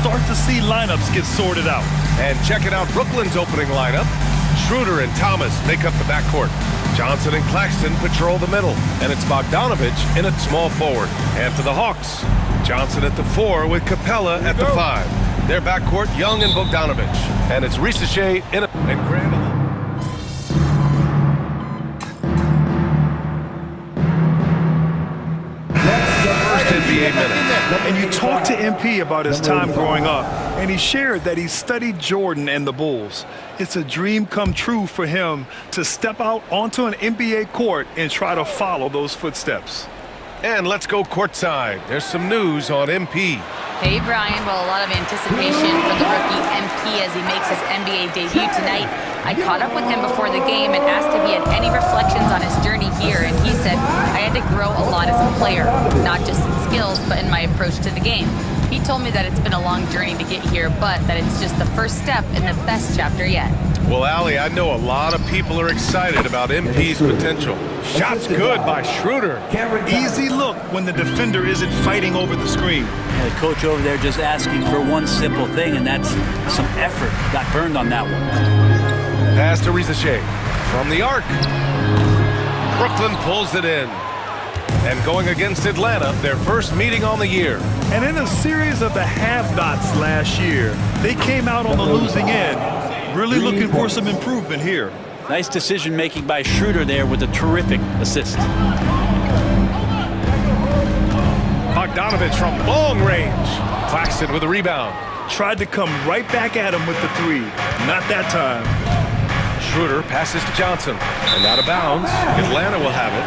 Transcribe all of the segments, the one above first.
start to see lineups get sorted out. And checking out Brooklyn's opening lineup, Schroeder and Thomas make up the backcourt. Johnson and Claxton patrol the middle, and it's Bogdanovich in at small forward. And for the Hawks, Johnson at the 4 with Capella at the 5. Their backcourt, Young and Bogdanovich. And it's Risacher in and Grant. NBA minute. And you talked to MP about his time growing up, and he shared that he studied Jordan and the Bulls. It's a dream come true for him to step out onto an NBA court and try to follow those footsteps. And let's go courtside. There's some news on MP. Hey, Brian. Well, a lot of anticipation for the rookie MP as he makes his NBA debut tonight. I caught up with him before the game and asked if he had any reflections on his journey here, and he said, I had to grow a lot as a player, not just in skills, but in my approach to the game. He told me that it's been a long journey to get here, but that it's just the first step in the best chapter yet. Well, Allie, I know a lot of people are excited about MP's potential. Shots good by Schroeder. Easy look when the defender isn't fighting over the screen. The coach over there just asking for one simple thing, and that's some effort. Got burned on that one. Pass to Risacher from the arc. Brooklyn pulls it in. And going against Atlanta, their first meeting on the year. And in a series of the have-nots last year, they came out on the losing end. Really looking for some improvement here. Nice decision-making by Schroeder there with a terrific assist. Bogdanovich from long range. Claxton with a rebound. Tried to come right back at him with the 3. Not that time. Schroeder passes to Johnson. And out of bounds. Atlanta will have it.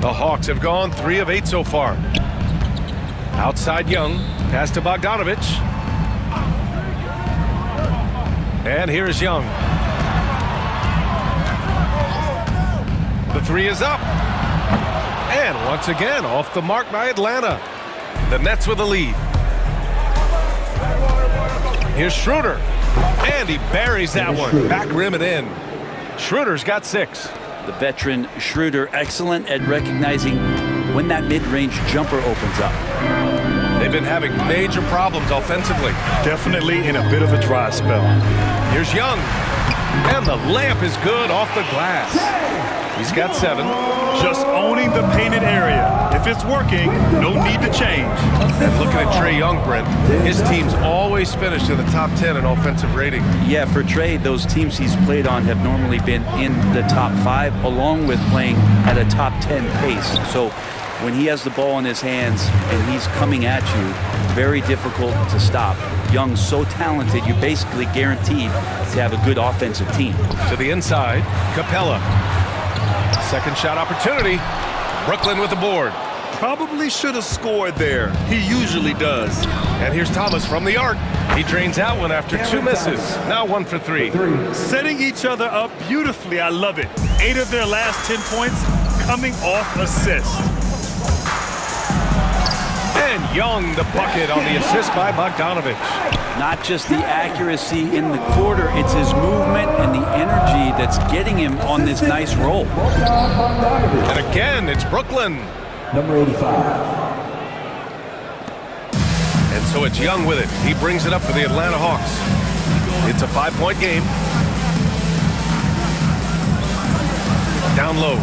The Hawks have gone 3 of 8 so far. Outside Young. Pass to Bogdanovich. And here's Young. The 3 is up. And once again, off the mark by Atlanta. The Nets with the lead. Here's Schroeder. And he buries that one. Back rim and in. Schroeder's got 6. The veteran Schroeder, excellent at recognizing when that mid-range jumper opens up. They've been having major problems offensively. Definitely in a bit of a dry spell. Here's Young. And the layup is good off the glass. He's got 7. Just owning the painted area. If it's working, no need to change. And looking at Trae Young, Brent, his team's always finished in the top 10 in offensive rating. Yeah, for Trae, those teams he's played on have normally been in the top 5, along with playing at a top 10 pace. So when he has the ball in his hands and he's coming at you, very difficult to stop. Young's so talented, you're basically guaranteed to have a good offensive team. To the inside, Capella. Second shot opportunity. Brooklyn with the board. Probably should have scored there. He usually does. And here's Thomas from the arc. He drains that one after 2 misses. Now 1 for 3. Setting each other up beautifully. I love it. 8 of their last 10 points coming off assists. And Young the bucket on the assist by Bogdanovich. Not just the accuracy in the quarter, it's his movement and the energy that's getting him on this nice roll. And again, it's Brooklyn. Number 85. And so it's Young with it. He brings it up for the Atlanta Hawks. It's a 5-point game. Down low.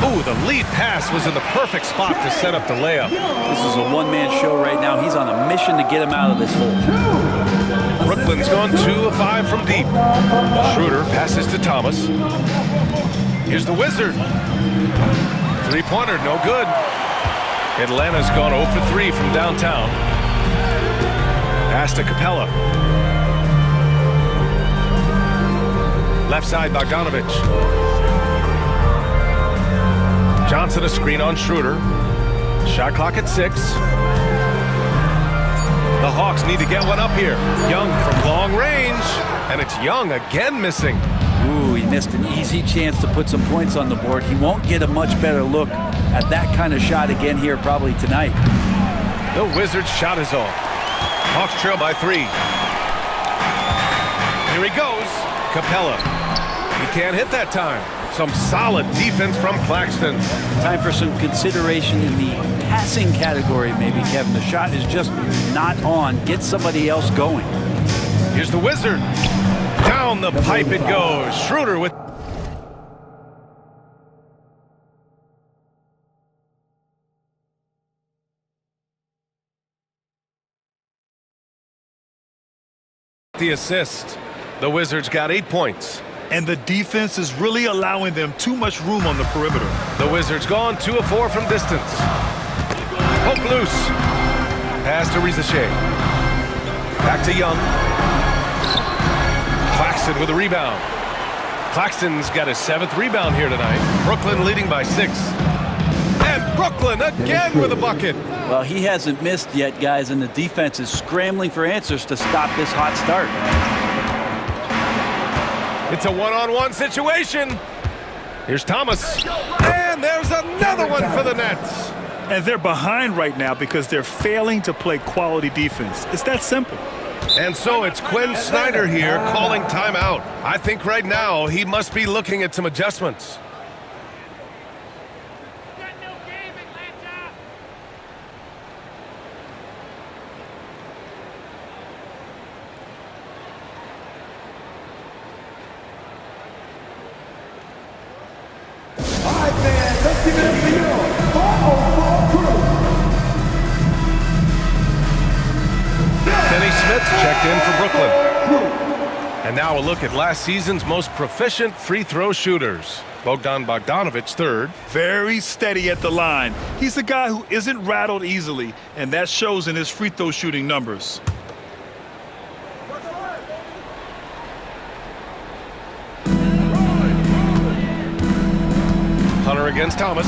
Ooh, the lead pass was in the perfect spot to set up the layup. This is a one-man show right now. He's on a mission to get him out of this hole. Brooklyn's gone 2 of 5 from deep. Schroeder passes to Thomas. Here's the Wizard. 3-pointer, no good. Atlanta's gone 0 for 3 from downtown. Pass to Capella. Left side, Bogdanovich. Johnson a screen on Schroeder. Shot clock at 6. The Hawks need to get one up here. Young from long range. And it's Young again missing. Ooh, he missed an easy chance to put some points on the board. He won't get a much better look at that kind of shot again here probably tonight. The Wizards' shot is off. Hawks trail by 3. They Here he goes. Capella. He can't hit that time. Some solid defense from Claxton. Time for some consideration in the passing category, maybe, Kevin. The shot is just not on. Get somebody else going. Here's the Wizard. Down the pipe it goes. Schroeder with the assist. The Wizards got 8 points. And the defense is really allowing them too much room on the perimeter. The Wizards gone 2 of 4 from distance. Poke loose. Pass to Rizachet. Back to Young. Claxton with a rebound. Claxton's got his 7th rebound here tonight. Brooklyn leading by 6. And Brooklyn again with a bucket. Well, he hasn't missed yet, guys, and the defense is scrambling for answers to stop this hot start. It's a one-on-one situation. Here's Thomas. And there's another one for the Nets. And they're behind right now because they're failing to play quality defense. It's that simple. And so it's Quinn Snyder here calling timeout. I think right now he must be looking at some adjustments. Checked in for Brooklyn. And now a look at last season's most proficient free throw shooters. Bogdan Bogdanovic, 3rd. Very steady at the line. He's a guy who isn't rattled easily, and that shows in his free throw shooting numbers. Hunter against Thomas.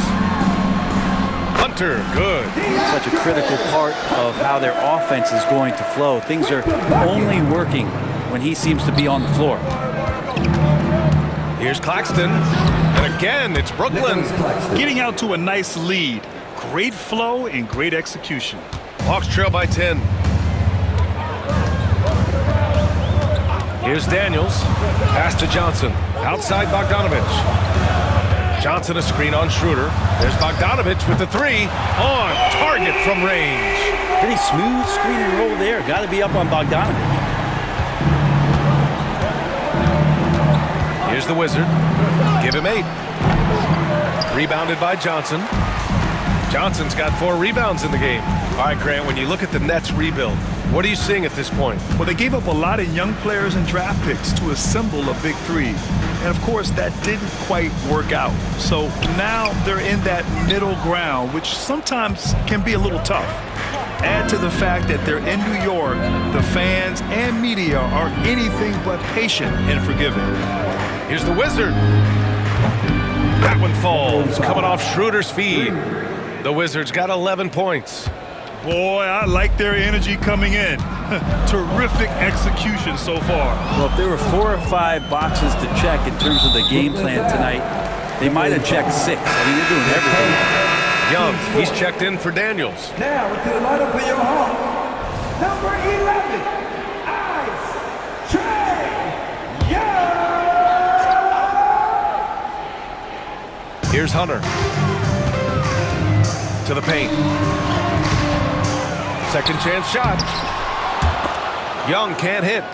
Hunter, good. Such a critical part of how their offense is going to flow. Things are only working when he seems to be on the floor. Here's Claxton. And again, it's Brooklyn. Getting out to a nice lead. Great flow and great execution. Hawks trail by 10. Here's Daniels. Pass to Johnson. Outside Bogdanovic. Johnson a screen on Schroeder. There's Bogdanovic with the 3. On target from range. Pretty smooth screen and roll there. Got to be up on Bogdanovic. Here's the Wizard. Give him 8. Rebounded by Johnson. Johnson's got 4 rebounds in the game. All right, Grant, when you look at the Nets rebuild, what are you seeing at this point? Well, they gave up a lot of young players and draft picks to assemble a big 3. And, of course, that didn't quite work out. So now they're in that middle ground, which sometimes can be a little tough. Add to the fact that they're in New York, the fans and media are anything but patient and forgiving. Here's the Wizard. That one falls, coming off Schroeder's feed. The Wizards got 11 points. Boy, I like their energy coming in. Terrific execution so far. Well, if there were 4 or 5 boxes to check in terms of the game plan tonight, they might have checked 6. I mean, they're doing everything. Young, he's checked in for Daniels. Now, to the lineup for your Hawks, number 11, Ice Trae Young. Here's Hunter. To the paint. Second chance shot. Young can't hit.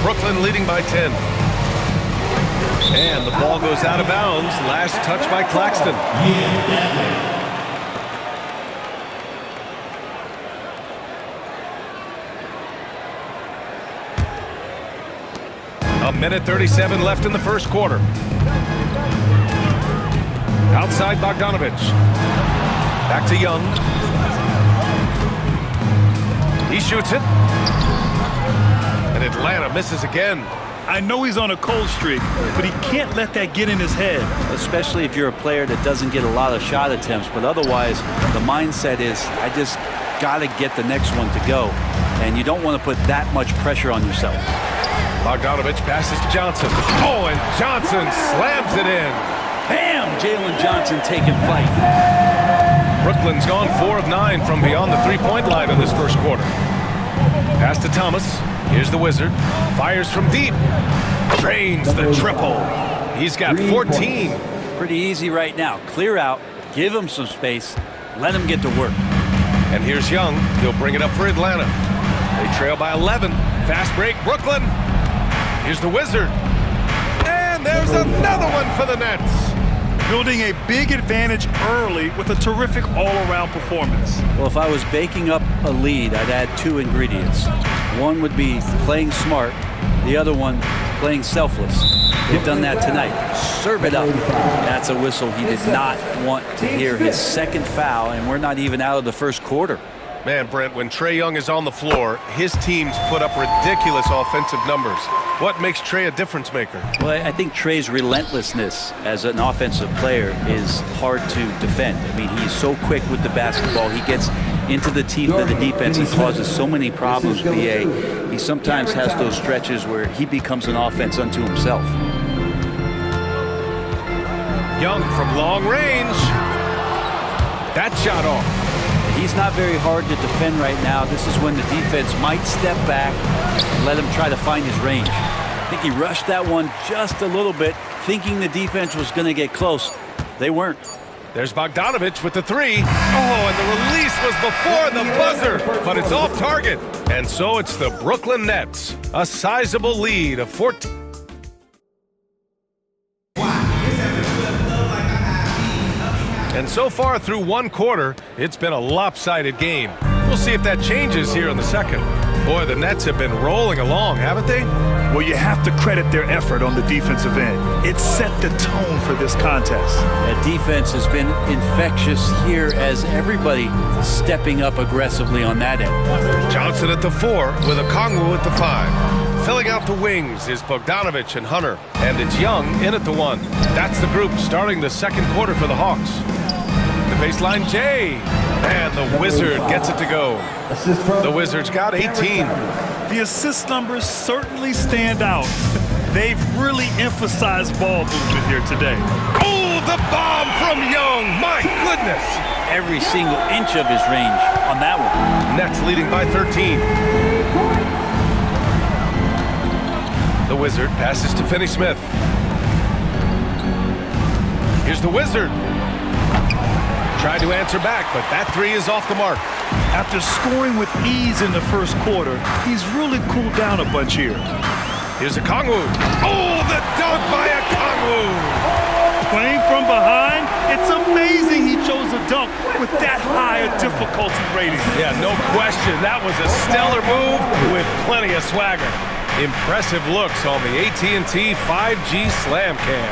Brooklyn leading by 10. And the ball goes out of bounds. Last touch by Claxton. A minute 37 left in the first quarter. Outside Bogdanovic. Back to Young. He shoots it. And Atlanta misses again. I know he's on a cold streak, but he can't let that get in his head. Especially if you're a player that doesn't get a lot of shot attempts. But otherwise, the mindset is, I just got to get the next one to go. And you don't want to put that much pressure on yourself. Bogdanovic passes to Johnson. Oh, and Johnson slams it in. Bam! Jalen Johnson taking flight. Brooklyn's gone 4 of 9 from beyond the 3-point line in this first quarter. Pass to Thomas. Here's the Wizard. Fires from deep. Drains the triple. He's got 14. Pretty easy right now. Clear out, give him some space, let him get to work. And here's Young. He'll bring it up for Atlanta. They trail by 11. Fast break, Brooklyn. Here's the Wizard. And there's another one for the Nets. Building a big advantage early with a terrific all-around performance. Well, if I was baking up a lead, I'd add two ingredients. One would be playing smart, the other one playing selfless. They've done that tonight. Serve it up. That's a whistle. He did not want to hear his second foul, and we're not even out of the first quarter. Man, Brent, when Trae Young is on the floor, his teams put up ridiculous offensive numbers. What makes Trae a difference maker? Well, I think Trae's relentlessness as an offensive player is hard to defend. I mean, he's so quick with the basketball. He gets into the teeth of the defense and causes so many problems, BA. He sometimes has those stretches where he becomes an offense unto himself. Young from long range. That shot off. He's not very hard to defend right now. This is when the defense might step back and let him try to find his range. I think he rushed that one just a little bit, thinking the defense was going to get close. They weren't. There's Bogdanovich with the three. Oh, and the release was before the buzzer, but it's off target. And so it's the Brooklyn Nets, a sizable lead of 14. And so far through one quarter, it's been a lopsided game. We'll see if that changes here in the second. Boy, the Nets have been rolling along, haven't they? Well, you have to credit their effort on the defensive end. It set the tone for this contest. That defense has been infectious here as everybody stepping up aggressively on that end. Johnson at the 4 with Okongwu at the 5. Filling out the wings is Bogdanovich and Hunter. And it's Young in at the 1. That's the group starting the second quarter for the Hawks. The baseline J. And the Wizard gets it to go. The Wizards got 18. The assist numbers certainly stand out. They've really emphasized ball movement here today. Oh, the bomb from Young. My goodness. Every single inch of his range on that one. Nets leading by 13. The Wizard passes to Finney-Smith. Here's the Wizard. Tried to answer back, but that 3 is off the mark. After scoring with ease in the first quarter, he's really cooled down a bunch here. Here's Okongwu. Oh, the dunk by Okongwu. Playing from behind, it's amazing he chose a dunk with that high a difficulty rating. Yeah, no question. That was a stellar move with plenty of swagger. Impressive looks on the AT&T 5G Slam Cam.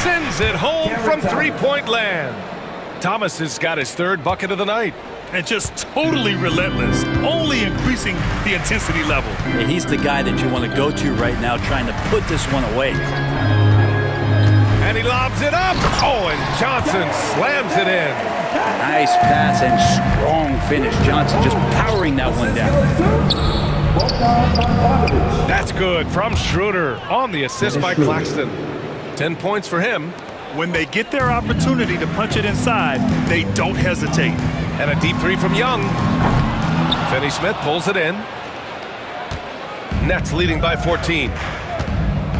Sends it home from three-point land. Thomas has got his 3rd bucket of the night. And just totally relentless, only increasing the intensity level. And he's the guy that you want to go to right now trying to put this one away. And he lobs it up. Oh, and Johnson slams it in. Nice pass and strong finish. Johnson just powering that one down. That's good from Schroeder on the assist by Claxton. 10 points for him. When they get their opportunity to punch it inside, they don't hesitate. And a deep 3 from Young. Finney-Smith pulls it in. Nets leading by 14.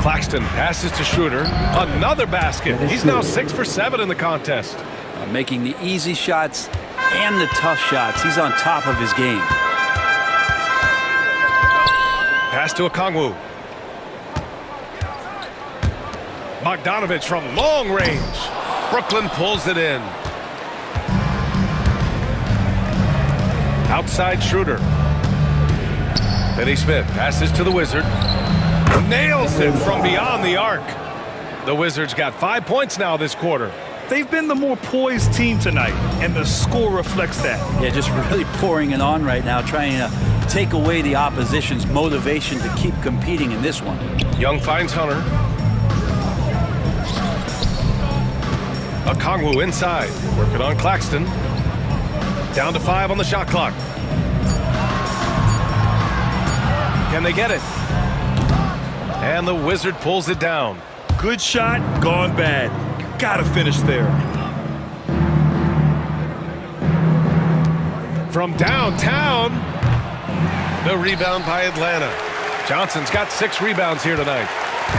Claxton passes to Schroeder. Another basket. He's now 6 for 7 in the contest. Making the easy shots and the tough shots. He's on top of his game. Pass to Okongwu. Bogdanovich from long range. Brooklyn pulls it in. Outside Schroeder. Finney-Smith passes to the Wizard. Nails it from beyond the arc. The Wizards got 5 points now this quarter. They've been the more poised team tonight, and the score reflects that. Yeah, just really pouring it on right now, trying to take away the opposition's motivation to keep competing in this one. Young finds Hunter. Okongwu inside, working on Claxton. Down to 5 on the shot clock. Can they get it? And the Wizard pulls it down. Good shot, gone bad. Gotta finish there. From downtown, The rebound by Atlanta. Johnson's got 6 rebounds here tonight.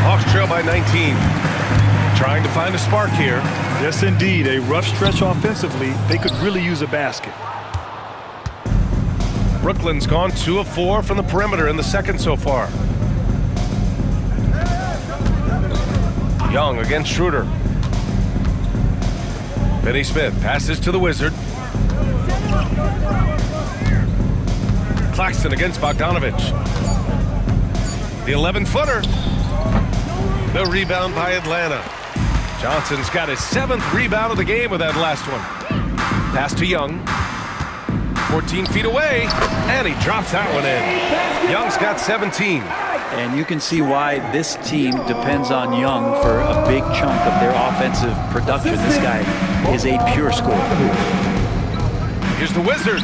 Hawks trail by 19. Trying to find a spark here. Yes, indeed. A rough stretch offensively. They could really use a basket. Brooklyn's gone 2 of 4 from the perimeter in the second so far. Young against Schroeder. Finney Smith passes to the Wizard. Claxton against Bogdanovich. The 11-footer. The rebound by Atlanta. Johnson's got his 7th rebound of the game with that last one. Pass to Young. 14 feet away, and he drops that one in. Young's got 17. And you can see why this team depends on Young for a big chunk of their offensive production. This guy is a pure scorer. Here's the Wizard.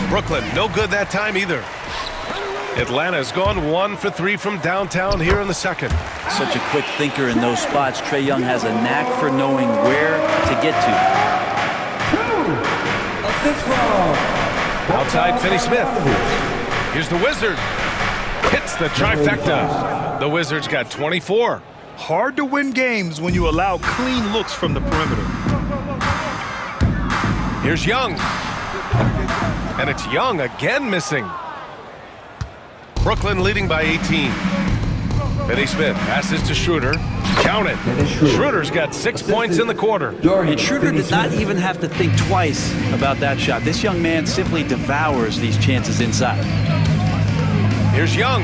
Brooklyn, no good that time either. Atlanta's gone 1 for 3 from downtown here in the second. Such a quick thinker in those spots. Trae Young has a knack for knowing where to get to. Outside Finney Smith. Here's the Wizard. Hits the trifecta. The Wizards got 24. Hard to win games when you allow clean looks from the perimeter. Here's Young. And it's Young again missing. Brooklyn leading by 18. Finney Smith passes to Schroeder. Count it. Schroeder's got 6 points in the quarter. And Schroeder did not even have to think twice about that shot. This young man simply devours these chances inside. Here's Young.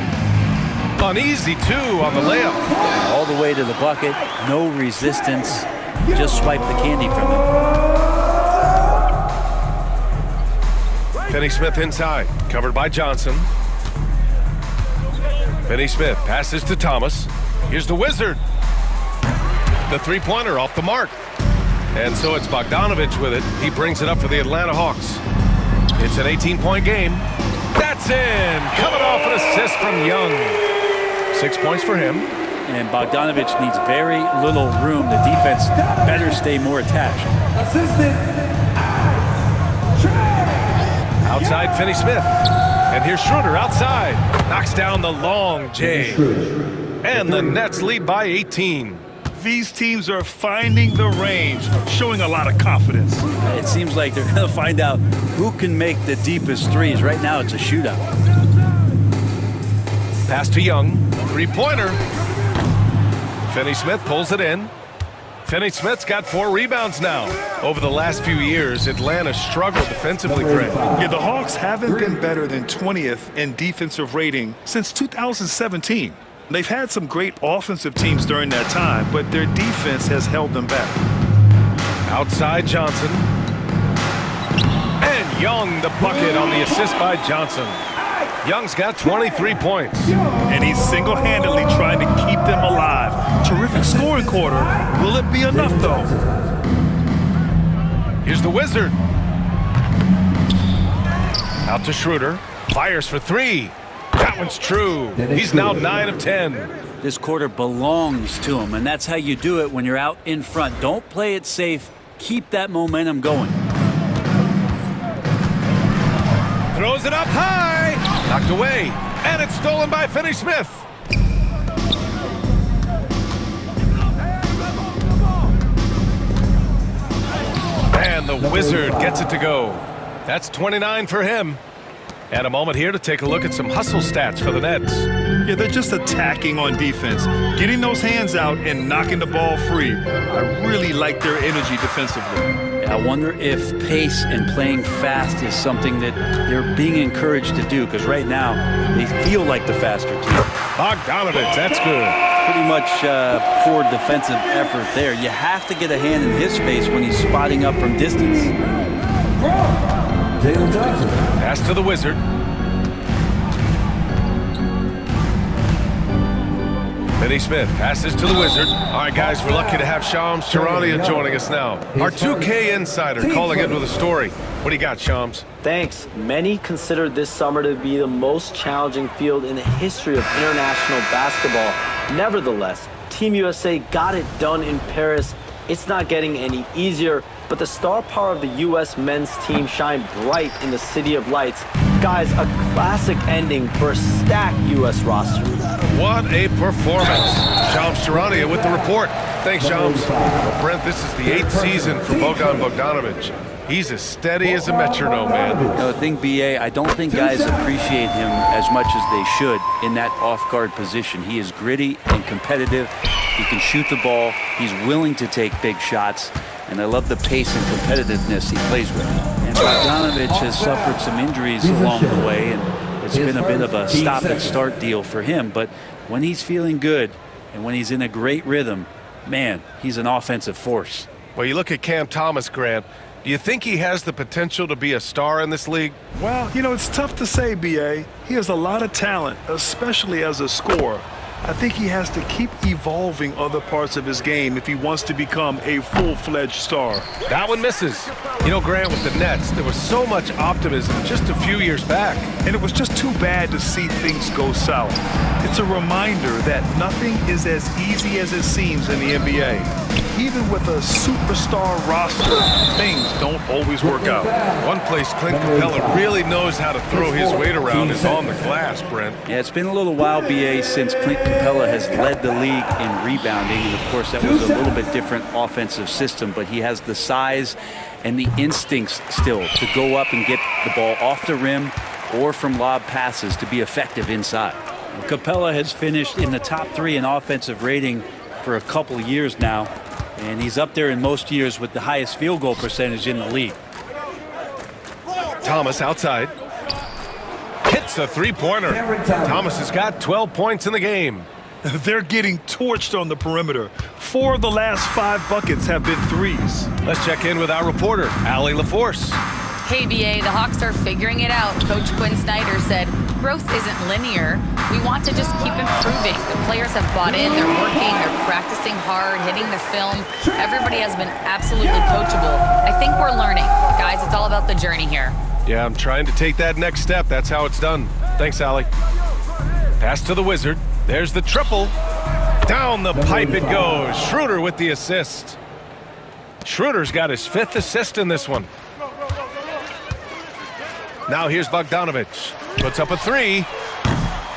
Uneasy, 2 on the layup. All the way to the bucket. No resistance. Just swipe the candy from him. Finney Smith inside. Covered by Johnson. Finney Smith passes to Thomas. Here's the Wizard. The three-pointer off the mark. And so it's Bogdanovich with it. He brings it up for the Atlanta Hawks. It's an 18-point game. That's in! Coming off an assist from Young. 6 points for him. And Bogdanovich needs very little room. The defense better stay more attached. Outside Finney Smith. And here's Schroeder outside. Knocks down the long J. And the Nets lead by 18. These teams are finding the range, showing a lot of confidence. It seems like they're going to find out who can make the deepest threes. Right now, it's a shootout. Pass to Young. Three-pointer. Finney Smith pulls it in. Finney Smith's got 4 rebounds now. Over the last few years, Atlanta struggled defensively, Greg. Yeah, the Hawks haven't been better than 20th in defensive rating since 2017. They've had some great offensive teams during that time, but their defense has held them back. Outside Johnson. And Young, the bucket on the assist by Johnson. Young's got 23 points. And he's single-handedly trying to keep them alive. Terrific scoring quarter. Will it be enough, though? Here's the Wizard. Out to Schroeder. Fires for 3. That one's true. He's now 9 of 10. This quarter belongs to him, and that's how you do it when you're out in front. Don't play it safe. Keep that momentum going. Throws it up high. Knocked away. And it's stolen by Finney Smith. And the Wizard gets it to go. That's 29 for him. And a moment here to take a look at some hustle stats for the Nets. Yeah, they're just attacking on defense, getting those hands out and knocking the ball free. I really like their energy defensively. I wonder if pace and playing fast is something that they're being encouraged to do, because right now they feel like the faster team. Bogdanovich, that's good. Pretty much poor defensive effort there. You have to get a hand in his face when he's spotting up from distance. Jalen Johnson. Pass to the Wizard. Finney Smith passes to the Wizard. All right, guys, we're lucky to have Shams Charania joining us now. Our 2K insider calling in with a story. What do you got, Shams? Thanks. Many consider this summer to be the most challenging field in the history of international basketball. Nevertheless, Team USA got it done in Paris. It's not getting any easier, but the star power of the U.S. men's team shined bright in the City of Lights Guys, a classic ending for a stacked U.S. roster. What a performance. Shams Charania with the report. Thanks, Shams. Well, Brent, this is the 8th season for Bogdan Bogdanovic. He's as steady as a metronome, man. You know, the thing, BA, I don't think guys appreciate him as much as they should in that off-guard position. He is gritty and competitive. He can shoot the ball. He's willing to take big shots. And I love the pace and competitiveness he plays with. And Bogdanovic has suffered some injuries along the way, and it's been a bit of a stop-and-start deal for him. But when he's feeling good and when he's in a great rhythm, man, he's an offensive force. Well, you look at Cam Thomas, Grant. Do you think he has the potential to be a star in this league? Well, you know, it's tough to say, B.A. He has a lot of talent, especially as a scorer. I think he has to keep evolving other parts of his game if he wants to become a full-fledged star. That one misses. You know, Grant, with the Nets, there was so much optimism just a few years back. And it was just too bad to see things go south. It's a reminder that nothing is as easy as it seems in the NBA. Even with a superstar roster, things don't always work out. One place Clint Capella really knows how to throw his weight around is on the glass, Brent. Yeah, it's been a little while, BA, since Clint Capella has led the league in rebounding. And, of course, that was a little bit different offensive system. But he has the size and the instincts still to go up and get the ball off the rim or from lob passes to be effective inside. Capella has finished in the top 3 in offensive rating for a couple years now. And he's up there in most years with the highest field goal percentage in the league. Thomas outside. Hits a three-pointer. Thomas has got 12 points in the game. They're getting torched on the perimeter. 4 of the last 5 buckets have been threes. Let's check in with our reporter, Allie LaForce. Hey, BA, the Hawks are figuring it out. Coach Quinn Snyder said, growth isn't linear. We want to just keep improving. The players have bought in, they're working, they're practicing hard, hitting the film. Everybody has been absolutely coachable. I think we're learning. Guys, it's all about the journey here. Yeah, I'm trying to take that next step. That's how it's done. Thanks, Allie. Pass to the Wizard. There's the triple. Down the pipe it goes. Schroeder with the assist. Schroeder's got his 5th assist in this one. Now here's Bogdanovic. Puts up a 3.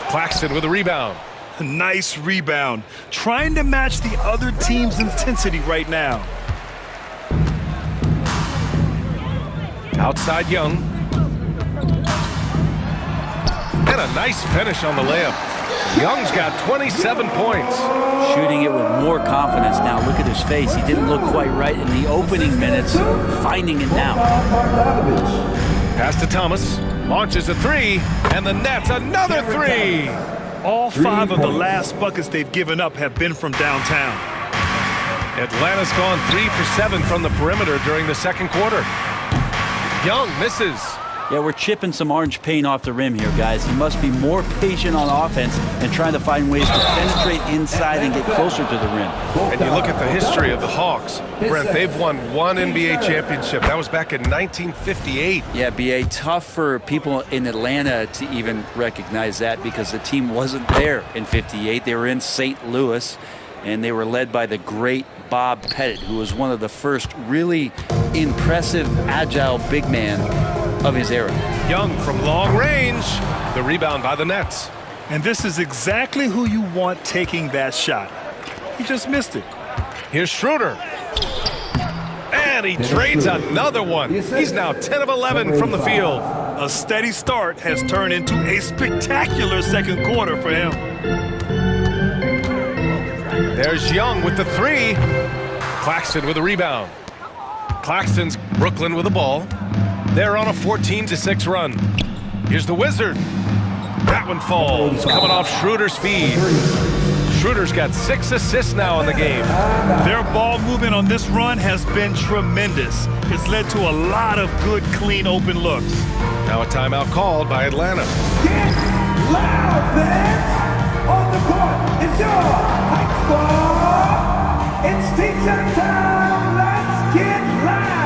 Claxton with a rebound. Nice rebound. Trying to match the other team's intensity right now. Outside Young. And a nice finish on the layup. Young's got 27 points. Shooting it with more confidence now. Look at his face. He didn't look quite right in the opening minutes. Finding it now. Pass to Thomas. Launches a 3. And the Nets another 3. All 5 of the last buckets they've given up have been from downtown. Atlanta's gone 3 for 7 from the perimeter during the second quarter. Young misses. Yeah, we're chipping some orange paint off the rim here, guys. He must be more patient on offense and trying to find ways to penetrate inside and get closer to the rim. And you look at the history of the Hawks. Brent, they've won 1 NBA championship. That was back in 1958. Yeah, BA, tough for people in Atlanta to even recognize that because the team wasn't there in 58. They were in St. Louis, and they were led by the great Bob Pettit, who was one of the first really impressive, agile big man of his era. Young from long range. The rebound by the Nets. And this is exactly who you want taking that shot. He just missed it. Here's Schroeder. And he trades another one. He's now 10 of 11 from the field. A steady start has turned into a spectacular second quarter for him. There's Young with the 3. Claxton with a rebound. Claxton's Brooklyn with the ball. They're on a 14-6 run. Here's the Wizard. That one falls, coming off Schroeder's feed. Schroeder's got 6 assists now in the game. Their ball movement on this run has been tremendous. It's led to a lot of good, clean, open looks. Now a timeout called by Atlanta. Get loud, fans! On the court is your Hawks squad. It's team center time. Let's get loud.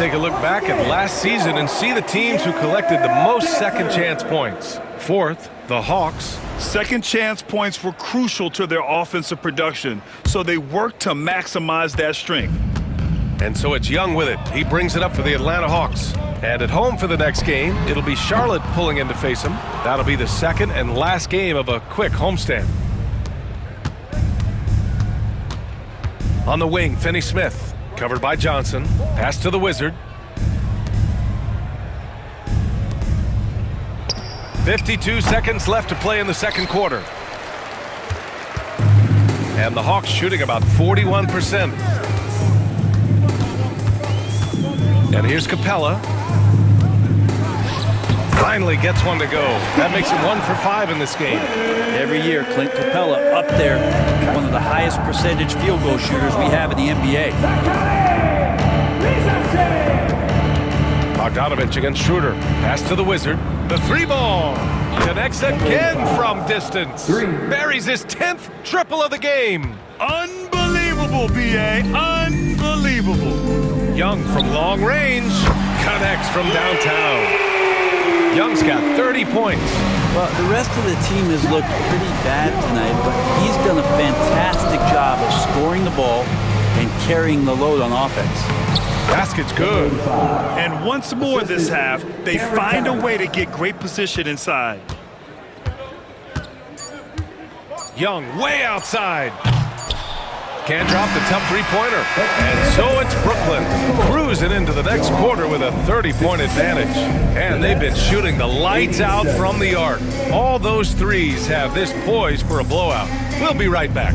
take a look back at last season and see the teams who collected the most second chance points. Fourth, the Hawks. Second chance points were crucial to their offensive production, so they worked to maximize that strength. And so it's Young with it. He brings it up for the Atlanta Hawks. And at home for the next game, it'll be Charlotte pulling in to face him. That'll be the second and last game of a quick homestand. On the wing, Finney Smith, covered by Johnson. Pass to the Wizard. 52 seconds left to play in the second quarter. And the Hawks shooting about 41%. And here's Capella. Finally gets one to go. That makes him 1 for 5 in this game. Every year, Clint Capella up there, one of the highest percentage field goal shooters we have in the NBA. Bogdanovich against Schroeder. Pass to the Wizard. The 3-ball. Connects again from distance. Buries his 10th triple of the game. Unbelievable, B.A. Unbelievable. Young from long range. Connects from downtown. Young's got 30 points. Well, the rest of the team has looked pretty bad tonight, but he's done a fantastic job of scoring the ball and carrying the load on offense. Basket's good. And once more this half, they find a way to get great position inside. Young way outside. Can't drop the tough three-pointer. And so it's Brooklyn cruising into the next quarter with a 30-point advantage. And they've been shooting the lights out from the arc. All those threes have this poised for a blowout. We'll be right back.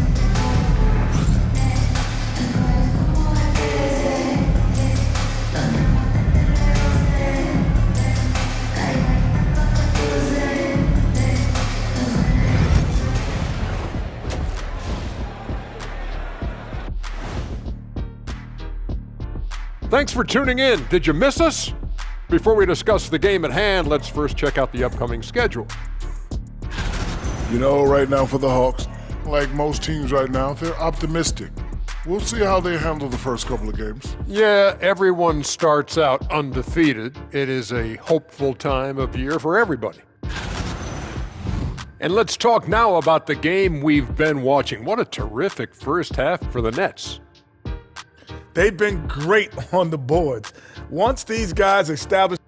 Thanks for tuning in. Did you miss us? Before we discuss the game at hand, let's first check out the upcoming schedule. You know, right now for the Hawks, like most teams right now, they're optimistic. We'll see how they handle the first couple of games. Yeah, everyone starts out undefeated. It is a hopeful time of year for everybody. And let's talk now about the game we've been watching. What a terrific first half for the Nets. They've been great on the boards. Once these guys establish...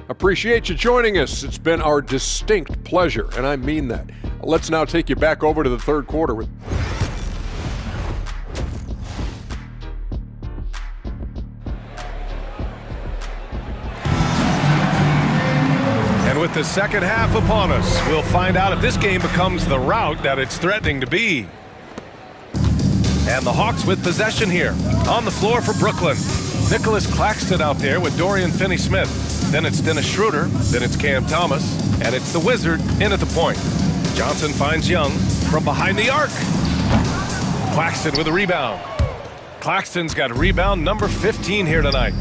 Appreciate you joining us. It's been our distinct pleasure, and I mean that. Let's now take you back over to the third quarter with... And with the second half upon us, we'll find out if this game becomes the rout that it's threatening to be. And the Hawks with possession here. On the floor for Brooklyn. Nicholas Claxton out there with Dorian Finney-Smith. Then it's Dennis Schroeder. Then it's Cam Thomas. And it's the Wizard in at the point. Johnson finds Young from behind the arc. Claxton with a rebound. Claxton's got rebound number 15 here tonight.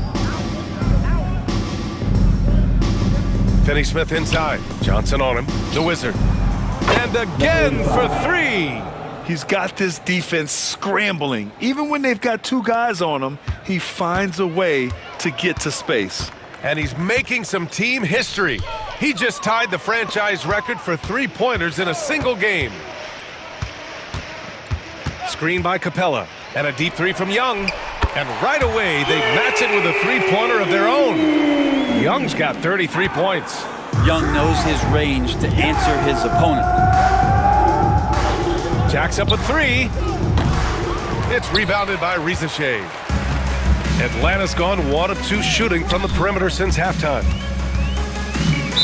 Finney-Smith inside. Johnson on him. The Wizard. And again for three. He's got this defense scrambling. Even when they've got two guys on him, he finds a way to get to space. And he's making some team history. He just tied the franchise record for three-pointers in a single game. Screen by Capella. And a deep three from Young. And right away, they match it with a three-pointer of their own. Young's got 33 points. Young knows his range to answer his opponent. Jacks up a three. It's rebounded by Rizachet. Atlanta's gone 1 of 2 shooting from the perimeter since halftime.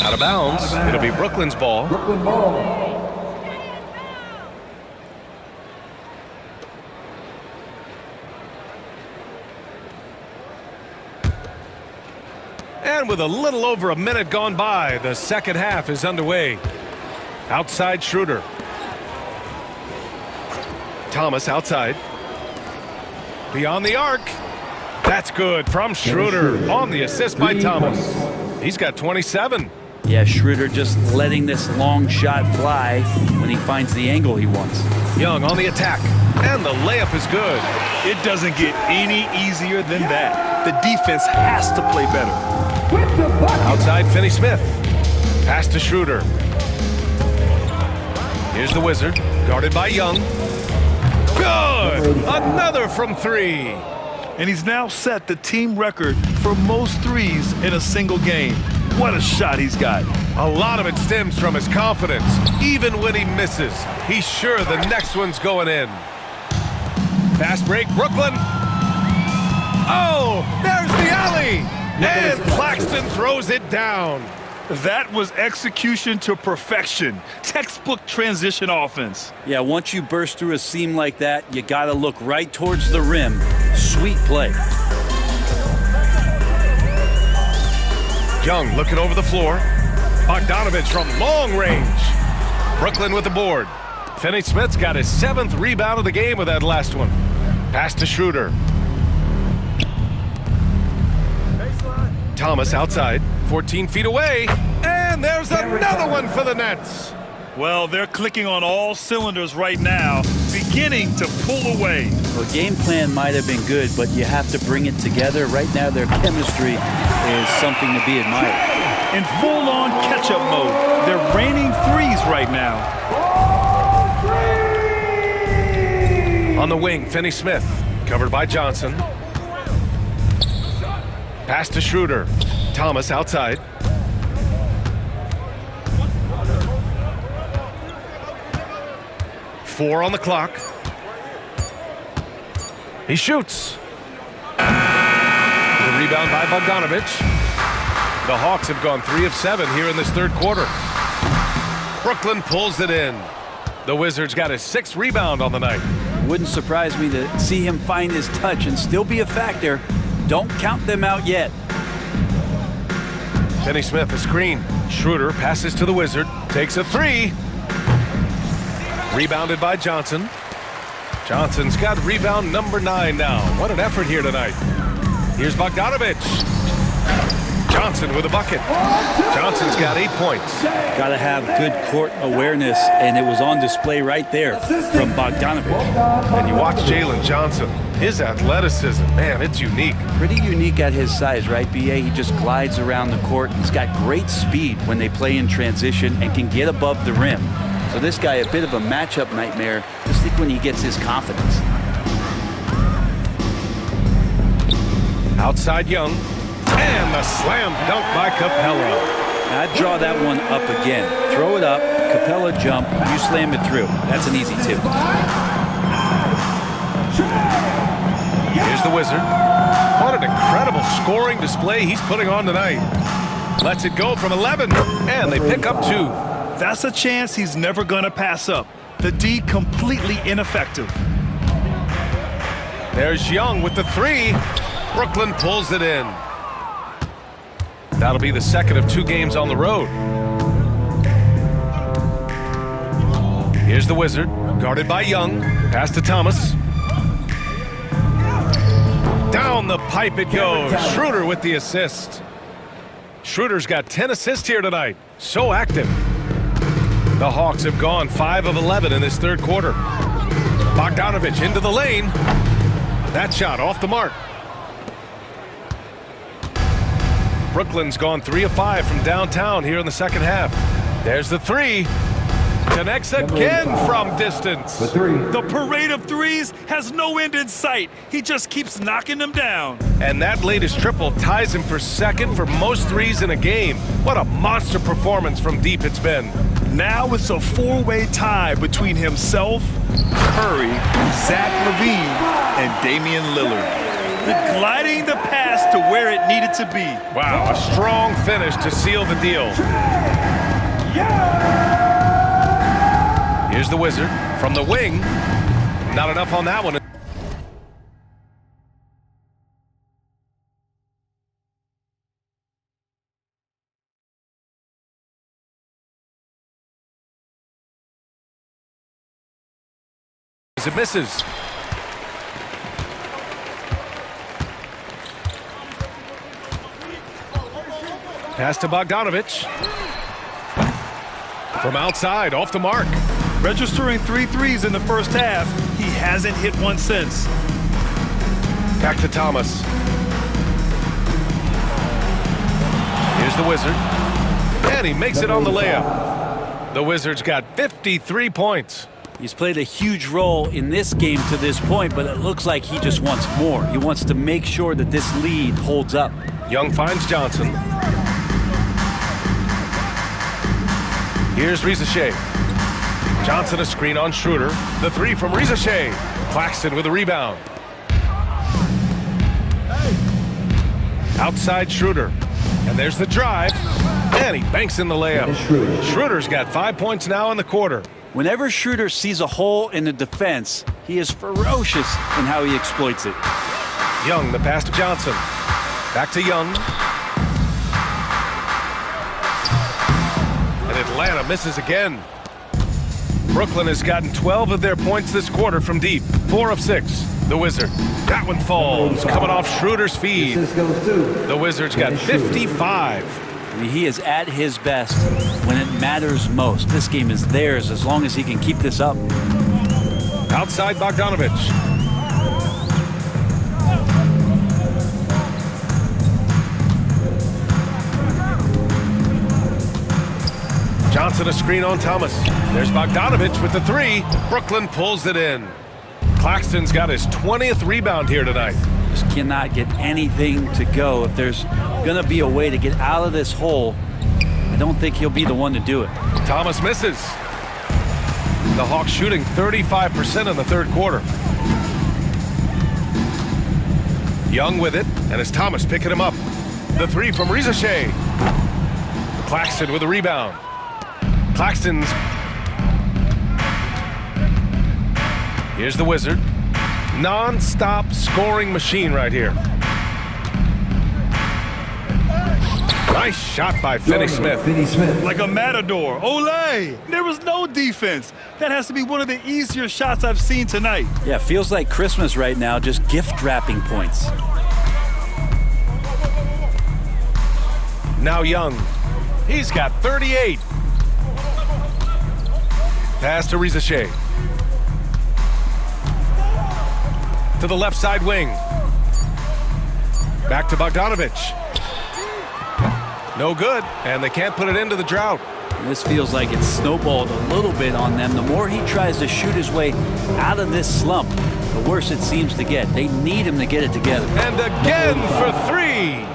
Out of bounds. It'll be Brooklyn's ball. Brooklyn ball. And with a little over a minute gone by, the second half is underway. Outside Schroeder. Thomas outside. Beyond the arc. That's good from Schroeder on the assist by Thomas. He's got 27. Yeah, Schroeder just letting this long shot fly when he finds the angle he wants. Young on the attack, and the layup is good. It doesn't get any easier than that. The defense has to play better. Outside, Finney-Smith. Pass to Schroeder. Here's the Wizard, guarded by Young. Good! Another from three. And he's now set the team record for most threes in a single game. What a shot he's got. A lot of it stems from his confidence. Even when he misses, he's sure the next one's going in. Fast break, Brooklyn. Oh, there's the alley. And Claxton throws it down. That was execution to perfection. Textbook transition offense. Yeah, once you burst through a seam like that, you got to look right towards the rim. Sweet play. Young looking over the floor. Bogdanovich from long range. Brooklyn with the board. Finney-Smith's got his 7th rebound of the game with that last one. Pass to Schroeder. Thomas outside, 14 feet away. And there's another one for the Nets. Well, they're clicking on all cylinders right now, beginning to pull away. Well, game plan might have been good, but you have to bring it together. Right now, their chemistry is something to be admired. In full-on catch-up mode, they're raining threes right now. On the wing, Finney-Smith, covered by Johnson. Pass to Schroeder. Thomas outside. Four on the clock. He shoots. The rebound by Bogdanovich. The Hawks have gone 3 of 7 here in this third quarter. Brooklyn pulls it in. The Wizards got his 6th rebound on the night. Wouldn't surprise me to see him find his touch and still be a factor. Don't count them out yet. Finney-Smith a screen. Schroeder passes to the Wizard. Takes a 3. Rebounded by Johnson. Johnson's got rebound number 9 now. What an effort here tonight. Here's Bogdanovich. Johnson with a bucket. Johnson's got 8 points. Got to have good court awareness, and it was on display right there from Bogdanovich. And you watch Jalen Johnson. His athleticism, man, it's unique. Pretty unique at his size, right, B.A.? He just glides around the court. He's got great speed when they play in transition and can get above the rim. So this guy, a bit of a matchup nightmare. Just think when he gets his confidence. Outside Young. And the slam dunk by Capella. I'd draw that one up again. Throw it up, Capella jump, you slam it through. That's an easy 2. Here's the Wizard. What an incredible scoring display he's putting on tonight. Lets it go from 11, and they pick up 2. That's a chance he's never going to pass up. The D completely ineffective. There's Young with the 3. Brooklyn pulls it in. That'll be the 2nd of 2 games on the road. Here's the Wizard, guarded by Young. Pass to Thomas. Down the pipe it goes. Schroeder with the assist. Schroeder's got 10 assists here tonight. So active. The Hawks have gone 5 of 11 in this third quarter. Bogdanovich into the lane. That shot off the mark. Brooklyn's gone 3 of 5 from downtown here in the second half. There's the 3. Connects again from distance. The parade of threes has no end in sight. He just keeps knocking them down. And that latest triple ties him for 2nd for most threes in a game. What a monster performance from deep it's been. Now it's a 4-way tie between himself, Curry, Zach LaVine, and Damian Lillard. Gliding the pass to where it needed to be. Wow, a strong finish to seal the deal. Here's the Wizard from the wing. Not enough on that one. It misses. Pass to Bogdanovich. From outside, off the mark. Registering 3 threes in the first half, he hasn't hit one since. Back to Thomas. Here's the Wizard. And he makes it on the layup. The Wizards got 53 points. He's played a huge role in this game to this point, but it looks like he just wants more. He wants to make sure that this lead holds up. Young finds Johnson. Here's Reza Shea. Johnson a screen on Schroeder. The three from Reza Shea. Claxton with a rebound. Outside Schroeder. And there's the drive. And he banks in the layup. Schroeder's got 5 points now in the quarter. Whenever Schroeder sees a hole in the defense, he is ferocious in how he exploits it. Young, the pass to Johnson. Back to Young. And Atlanta misses again. Brooklyn has gotten 12 of their points this quarter from deep. 4 of 6. The Wizard. That one falls. Coming off Schroeder's feed. The Wizards got 55. I mean, he is at his best when it matters most. This game is theirs as long as he can keep this up. Outside Bogdanovich. Johnson a screen on Thomas. There's Bogdanovich with the three. Brooklyn pulls it in. Claxton's got his 20th rebound here tonight. Just cannot get anything to go. If there's going to be a way to get out of this hole, I don't think he'll be the one to do it. Thomas misses. The Hawks shooting 35% in the third quarter. Young with it, and it's Thomas picking him up. The three from Reza Shea. Claxton with a rebound. Claxton's. Here's the Wizard. Non-stop scoring machine right here. Nice shot by Finney Smith. Like a matador. Olay! There was no defense. That has to be one of the easier shots I've seen tonight. Yeah, feels like Christmas right now, just gift wrapping points. Now Young. He's got 38. Pass to Reza Shea. To the left side wing. Back to Bogdanovich. No good, and they can't put it into the drought. And this feels like it's snowballed a little bit on them. The more he tries to shoot his way out of this slump, the worse it seems to get. They need him to get it together. And again for three.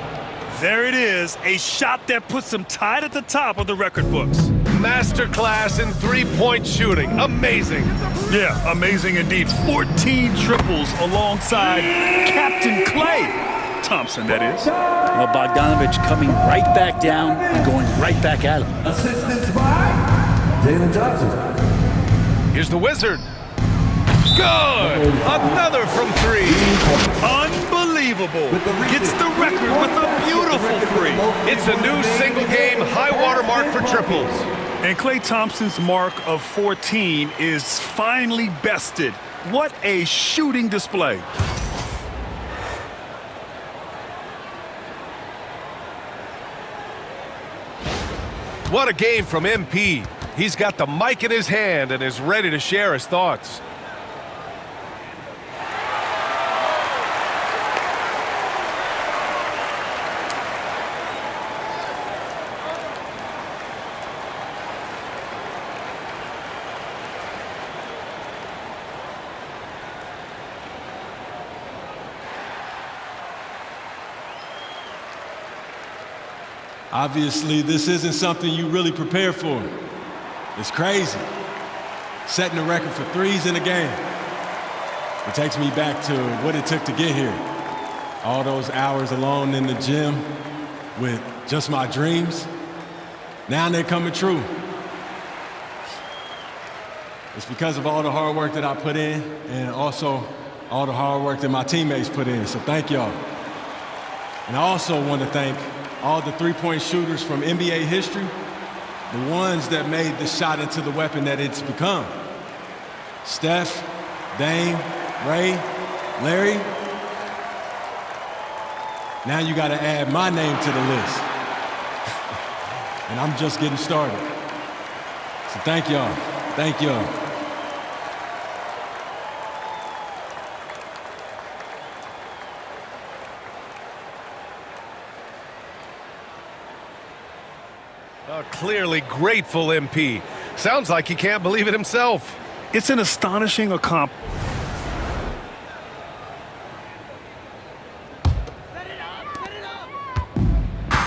There it is, a shot that puts him tied at the top of the record books. Masterclass in three-point shooting. Amazing. Yeah, amazing indeed. 14 triples alongside Captain Klay Thompson, that is. Well, Bogdanovich coming right back down and going right back at him. Assistance by Jalen Johnson. Here's the Wizard. Good. Another from three. Unbelievable. Gets the record with a beautiful three. It's a new single-game high-water mark for triples. And Klay Thompson's mark of 14 is finally bested. What a shooting display. What a game from MP. He's got the mic in his hand and is ready to share his thoughts. Obviously, this isn't something you really prepare for. It's crazy. Setting a record for threes in a game. It takes me back to what it took to get here. All those hours alone in the gym with just my dreams. Now they're coming true. It's because of all the hard work that I put in and also all the hard work that my teammates put in. So thank y'all. And I also want to thank all the three-point shooters from NBA history, the ones that made the shot into the weapon that it's become. Steph, Dame, Ray, Larry. Now you got to add my name to the list. And I'm just getting started. So thank y'all. Thank y'all. A clearly grateful MP. Sounds like he can't believe it himself. It's an astonishing accomplishment.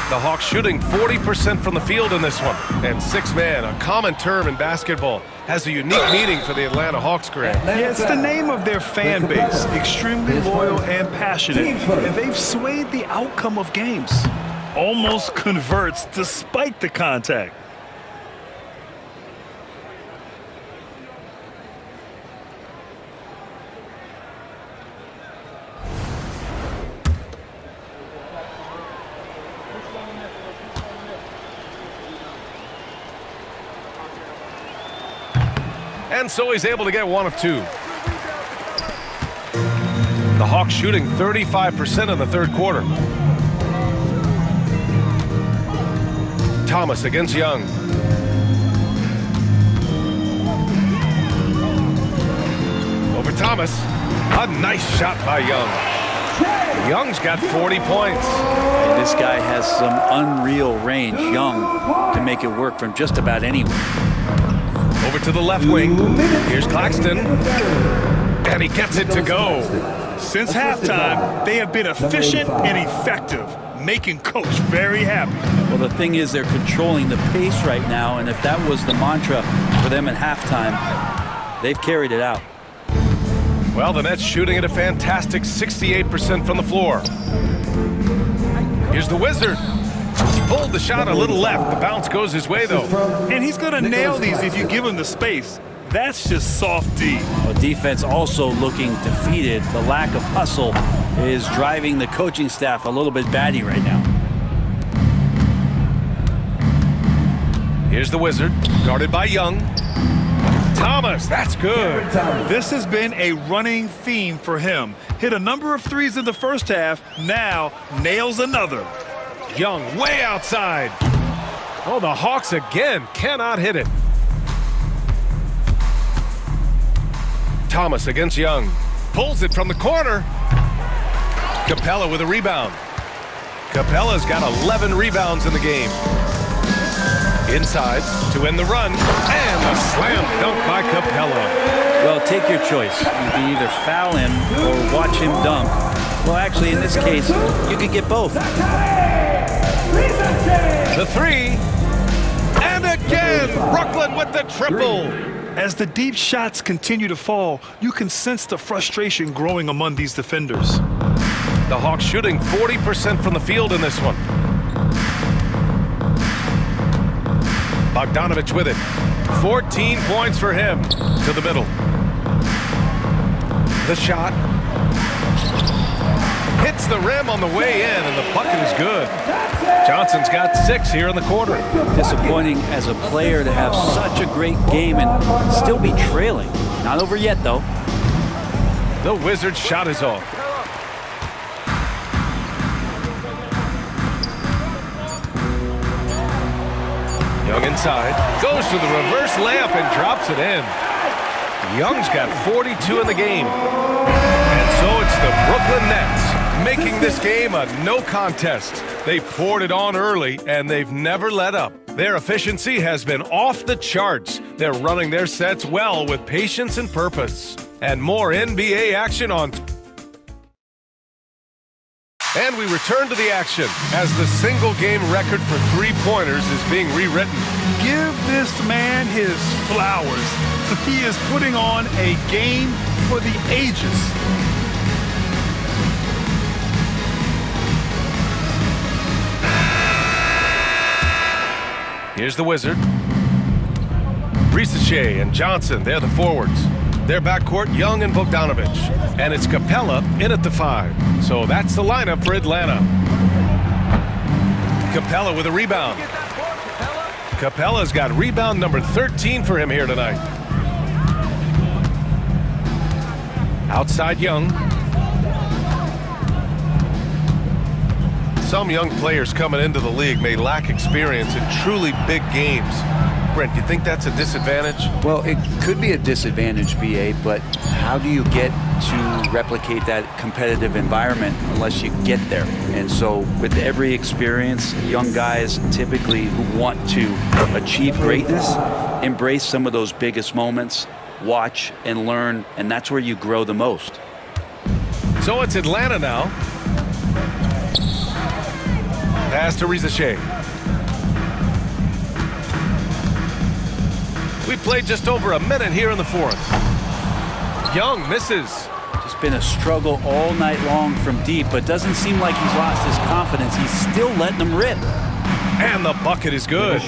The Hawks shooting 40% from the field in this one. And six-man, a common term in basketball, has a unique meaning for the Atlanta Hawks, Grant. Yeah, it's the name of their fan base. Extremely loyal and passionate. And they've swayed the outcome of games. Almost converts despite the contact. And so he's able to get one of two. The Hawks shooting 35% in the third quarter. Thomas against Young. Over Thomas. A nice shot by Young. Young's got 40 points. And this guy has some unreal range. Young can make it work from just about anywhere. Over to the left wing. Here's Claxton. And he gets it to go. Since halftime, they have been efficient and effective, making Coach very happy. Well, the thing is, they're controlling the pace right now, and if that was the mantra for them at halftime, they've carried it out. Well, the Nets shooting at a fantastic 68% from the floor. Here's the Wizard. He pulled the shot a little left. The bounce goes his way, though. And he's going to nail these if you give him the space. That's just soft D. Well, defense also looking defeated. The lack of hustle is driving the coaching staff a little bit batty right now. Here's the Wizard, guarded by Young. Thomas, that's good. This has been a running theme for him. Hit a number of threes in the first half, now nails another. Young way outside. Oh, the Hawks again cannot hit it. Thomas against Young. Pulls it from the corner. Capella with a rebound. Capella's got 11 rebounds in the game. Inside to end the run. And a slam dunk by Capella. Well, take your choice. You can either foul him or watch him dunk. Well, actually, in this case, you could get both. The three. And again, Brooklyn with the triple. As the deep shots continue to fall, you can sense the frustration growing among these defenders. The Hawks shooting 40% from the field in this one. Bogdanovich with it. 14 points for him. To the middle. The shot. Hits the rim on the way in, and the bucket is good. Johnson's got 6 here in the quarter. Disappointing as a player to have such a great game and still be trailing. Not over yet, though. The Wizards' shot is off. Young inside. Goes to the reverse layup and drops it in. Young's got 42 in the game. And so it's the Brooklyn Nets making this game a no contest. They poured it on early, and they've never let up. Their efficiency has been off the charts. They're running their sets well with patience and purpose. And more NBA action on. And we return to the action as the single-game record for three-pointers is being rewritten. Give this man his flowers. He is putting on a game for the ages. Here's the Wizard. Risache and Johnson, they're the forwards. Their backcourt, Young and Bogdanovich. And it's Capella in at the 5. So that's the lineup for Atlanta. Capella with a rebound. Capella's got rebound number 13 for him here tonight. Outside Young. Some young players coming into the league may lack experience in truly big games. Brent, you think that's a disadvantage? Well, it could be a disadvantage, BA, but how do you get to replicate that competitive environment unless you get there? And so with every experience, young guys typically who want to achieve greatness, embrace some of those biggest moments, watch and learn, and that's where you grow the most. So it's Atlanta now. Pass to Riza-Shea. We played just over a minute here in the fourth. Young misses. Just been a struggle all night long from deep, but doesn't seem like he's lost his confidence. He's still letting them rip. And the bucket is good.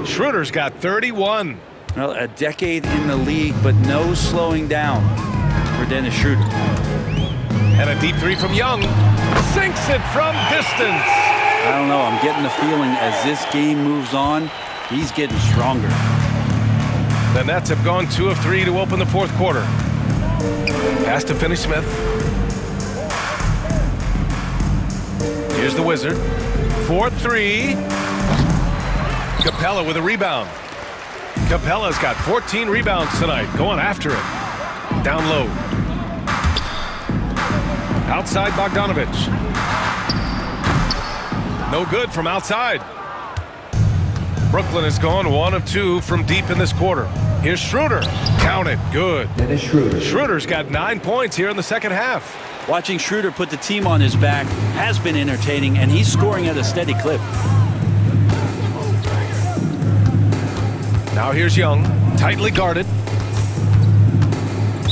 Schroeder's got 31. Well, a decade in the league, but no slowing down for Dennis Schroeder. And a deep three from Young. Sinks it from distance. I don't know. I'm getting the feeling as this game moves on, he's getting stronger. The Nets have gone 2 of 3 to open the fourth quarter. Pass to Finney-Smith. Here's the Wizard. 4-3. Capella with a rebound. Capella's got 14 rebounds tonight. Going after it. Down low. Outside Bogdanovich. No good from outside. Brooklyn has gone 1 of 2 from deep in this quarter. Here's Schroeder. Count it. Good. Dennis Schroeder. Schroeder's got 9 points here in the second half. Watching Schroeder put the team on his back has been entertaining, and he's scoring at a steady clip. Now here's Young. Tightly guarded.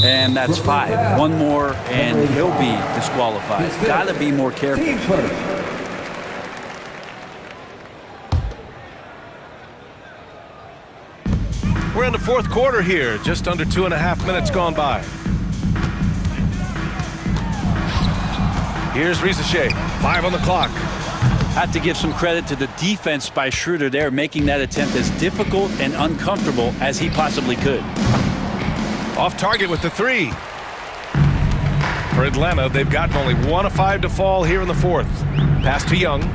And that's 5. One more, and he'll be disqualified. Got to be more careful. Team first. We're in the fourth quarter here. Just under 2.5 minutes gone by. Here's Riza-Shea. 5 on the clock. Have to give some credit to the defense by Schroeder there, making that attempt as difficult and uncomfortable as he possibly could. Off target with the 3. For Atlanta, they've gotten only 1 of 5 to fall here in the fourth. Pass to Young.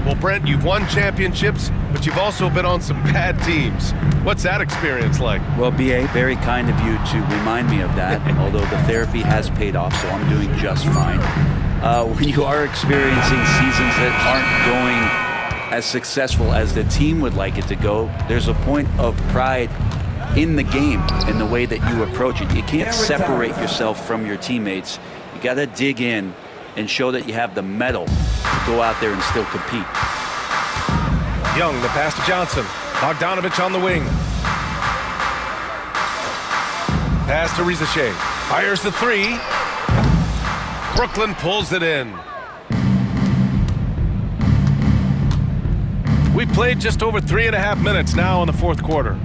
Well, Brent, you've won championships, but you've also been on some bad teams. What's that experience like? Well, BA, very kind of you to remind me of that, although the therapy has paid off, so I'm doing just fine. When you are experiencing seasons that aren't going as successful as the team would like it to go, there's a point of pride in the game and the way that you approach it. You can't separate yourself from your teammates. You got to dig in and show that you have the mettle to go out there and still compete. Young, the pass to Johnson. Bogdanovich on the wing. Pass to Riza-Shea. Fires the 3. Brooklyn pulls it in. We played just over 3.5 minutes now in the fourth quarter.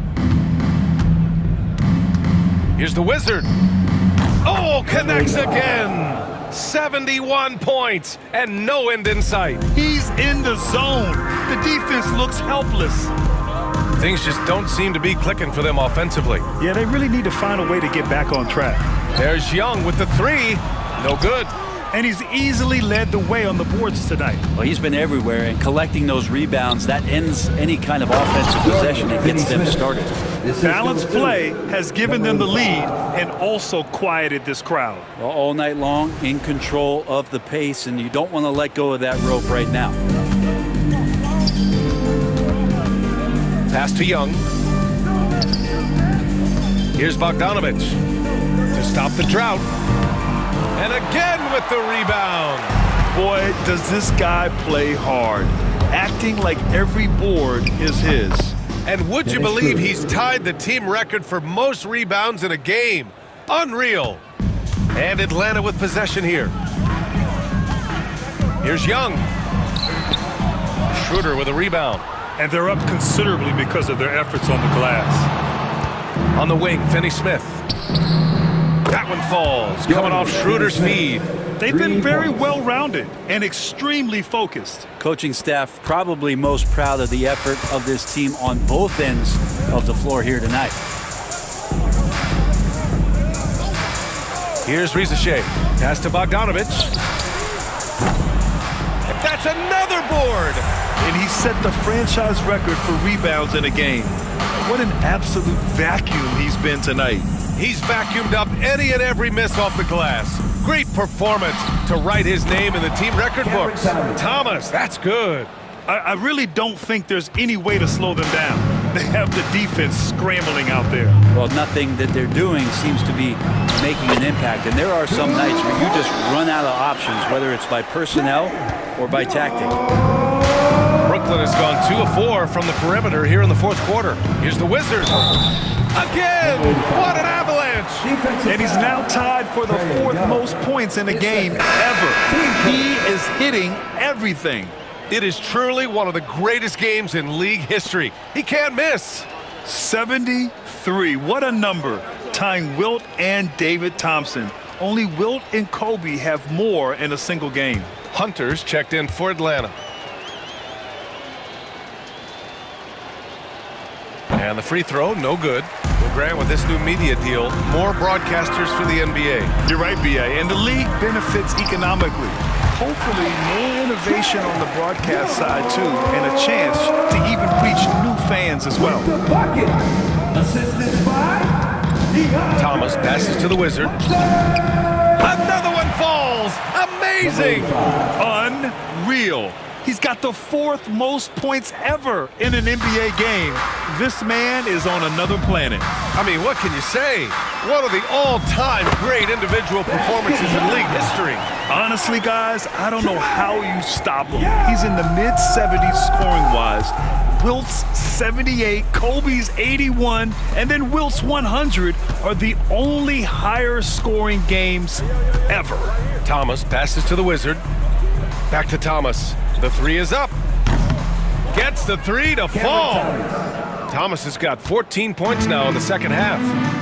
Here's the Wizard. Oh, connects again. 71 points and no end in sight. He's in the zone. The defense looks helpless. Things just don't seem to be clicking for them offensively. Yeah, they really need to find a way to get back on track. There's Young with the 3. No good. And he's easily led the way on the boards tonight. Well, he's been everywhere, and collecting those rebounds, that ends any kind of offensive possession and gets them started. Balanced play has given them the lead and also quieted this crowd. Well, all night long, in control of the pace, and you don't want to let go of that rope right now. Pass to Young. Here's Bogdanovich to stop the drought. And again with the rebound. Boy, does this guy play hard, acting like every board is his. And would you believe he's tied the team record for most rebounds in a game? Unreal. And Atlanta with possession here. Here's Young. Schroeder with a rebound. And they're up considerably because of their efforts on the glass. On the wing, Finney-Smith. That one falls, coming off Schroeder's feed. They've been very well-rounded and extremely focused. Coaching staff probably most proud of the effort of this team on both ends of the floor here tonight. Here's Riza-Shea. Pass to Bogdanovich. That's another board. and he set the franchise record for rebounds in a game. What an absolute vacuum he's been tonight. He's vacuumed up any and every miss off the glass. Great performance to write his name in the team record books. Thomas, that's good. I really don't think there's any way to slow them down. They have the defense scrambling out there. Well, nothing that they're doing seems to be making an impact. And there are some nights where you just run out of options, whether it's by personnel or by tactic. Brooklyn has gone 2 of 4 from the perimeter here in the fourth quarter. Here's the Wizards. Again! What an avalanche! And he's now tied for the 4th most points in a game ever. He is hitting everything. It is truly one of the greatest games in league history. He can't miss. 73. What a number. Tying Wilt and David Thompson. Only Wilt and Kobe have more in a single game. Hunter's checked in for Atlanta. And the free throw, no good. Well, Grant, with this new media deal, more broadcasters for the NBA. You're right, B.A. And the league benefits economically. Hopefully, more innovation on the broadcast side, too, and a chance to even reach new fans as well. The bucket. Assisted by Thomas passes to the Wizard. Another one falls. Amazing. Unreal. He's got the 4th most points ever in an NBA game. This man is on another planet. I mean, what can you say? One of the all-time great individual performances in league history. Honestly, guys, I don't know how you stop him. He's in the mid-70s scoring-wise. Wilt's 78, Kobe's 81, and then Wilt's 100 are the only higher scoring games ever. Thomas passes to the Wizard. Back to Thomas. The 3 is up. Gets the 3 to fall. Thomas has got 14 points now in the second half.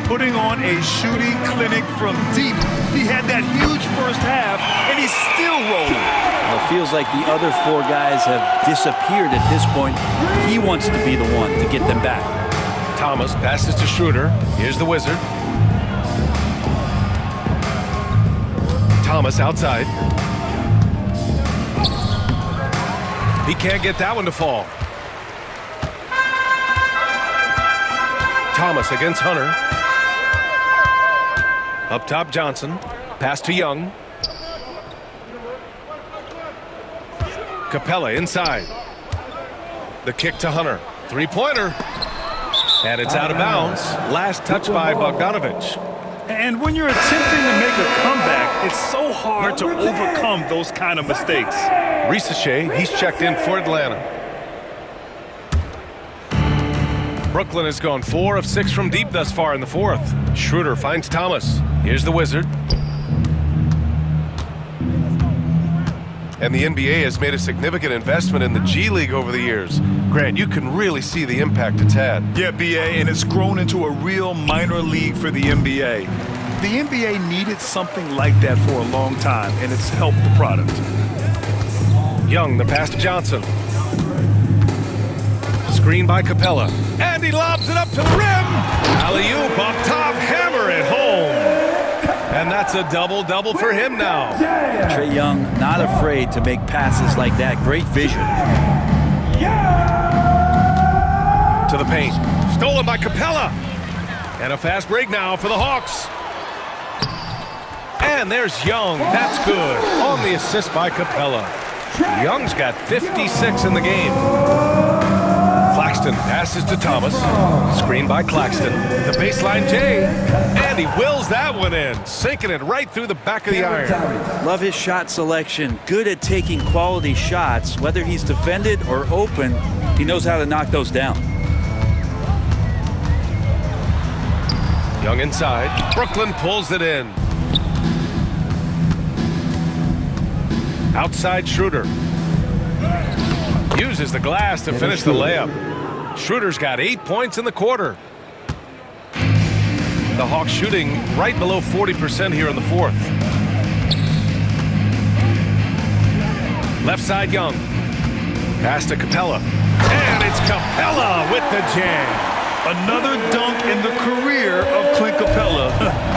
Putting on a shooting clinic from deep. He had that huge first half, and he's still rolling. Well, it feels like the other 4 guys have disappeared at this point. He wants to be the one to get them back. Thomas passes to Schroeder. Here's the Wizard. Thomas outside. He can't get that one to fall. Thomas against Hunter. Up top, Johnson. Pass to Young. Capella inside. The kick to Hunter. Three-pointer. And it's out of bounds. Last touch by Bogdanovich. And when you're attempting to make a comeback, it's so hard to overcome those kind of mistakes. Risacher, he's checked in for Atlanta. Brooklyn has gone 4 of 6 from deep thus far in the fourth. Schroeder finds Thomas. Here's the Wizard. And the NBA has made a significant investment in the G League over the years. Grant, you can really see the impact it's had. Yeah, BA, and it's grown into a real minor league for the NBA. The NBA needed something like that for a long time, and it's helped the product. Young, the pass to Johnson. Screen by Capella. And he lobs it up to the rim. Alley-oop up top, hammer it home. And that's a double-double for him now. Trae Young not afraid to make passes like that. Great vision. To the paint. Stolen by Capella. And a fast break now for the Hawks. And there's Young. That's good. On the assist by Capella. Young's got 56 in the game. Claxton passes to Thomas. Screen by Claxton. The baseline J. And he wills that one in. Sinking it right through the back of the iron. Love his shot selection. Good at taking quality shots. Whether he's defended or open, he knows how to knock those down. Young inside. Brooklyn pulls it in. Outside Schroeder. Uses the glass to finish the layup. Schroeder's got 8 points in the quarter. The Hawks shooting right below 40% here in the fourth. Left side Young. Pass to Capella. And it's Capella with the jam. Another dunk in the career of Clint Capella,